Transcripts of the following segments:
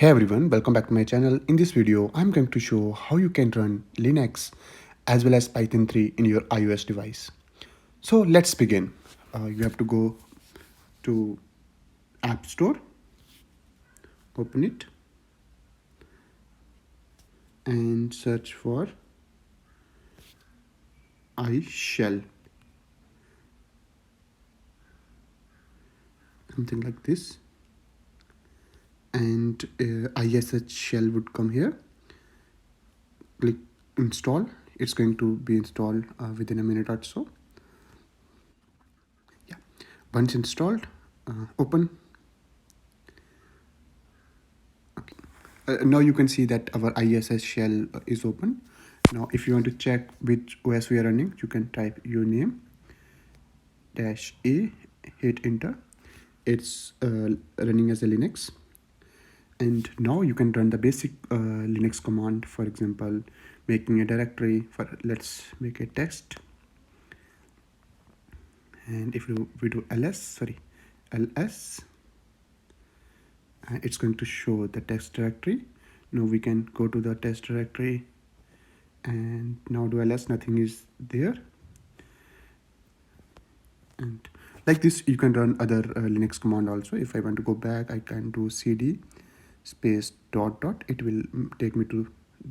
Hey everyone, welcome back to my channel. In this video, I'm going to show how you can run Linux as well as Python 3 in your iOS device. So let's begin. You have to go to App Store, open it, and search for iShell, something like this. And ISH shell would come here. Click install. It's going to be installed within a minute or so. Yeah. Once installed, open. Okay. Now you can see that our ISS shell is open. Now if you want to check which OS we are running, you can type your name -a, hit enter. It's running as a Linux. And now you can run the basic Linux command, for example, making a directory. Let's make a text. And if we do ls, it's going to show the text directory. Now we can go to the test directory and now do ls, nothing is there. And like this, you can run other Linux command also. If I want to go back, I can do cd space ... It will take me to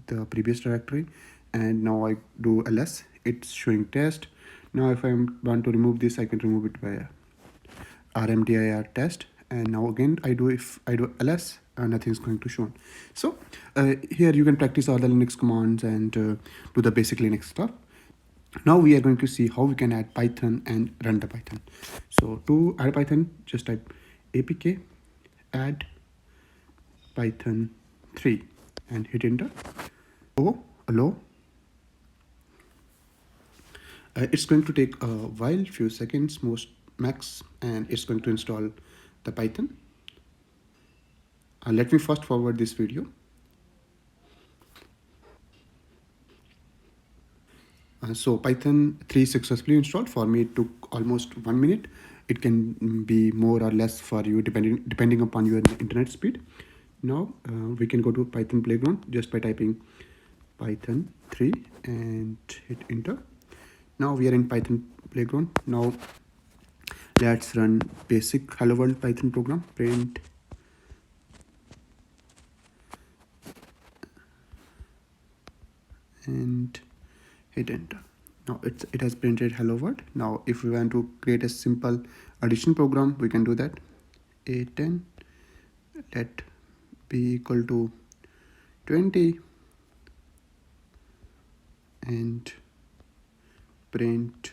the previous directory. And now I do ls, it's showing test. Now if I want to remove this, I can remove it by rmdir test. And now again, if I do ls, nothing is going to show. So here you can practice all the Linux commands and do the basic Linux stuff. Now we are going to see how we can add Python and run the Python. So to add Python, just type apk add Python 3 and hit enter. Hello. It's going to take a while, few seconds, most max, and it's going to install the Python. Let me fast forward this video. So Python 3 successfully installed. For me, it took almost 1 minute. It can be more or less for you depending upon your internet speed. Now we can go to Python playground just by typing Python 3 and hit enter. Now we are in Python playground. Now let's run basic hello world Python program, print and hit enter. Now it has printed hello world. Now if we want to create a simple addition program, we can do that. A10 let be equal to 20 and print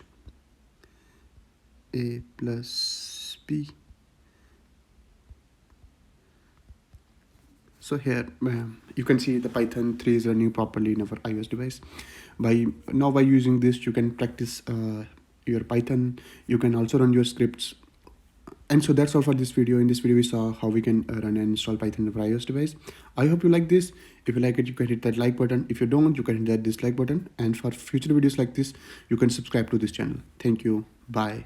a plus b. So here you can see the Python 3 is running properly in our iOS device. By using this, you can practice your Python. You can also run your scripts. And so that's all for this video. In this video, we saw how we can run and install Python on our iOS device. I hope you like this. If you like it, you can hit that like button. If you don't, you can hit that dislike button. And for future videos like this, you can subscribe to this channel. Thank you. Bye.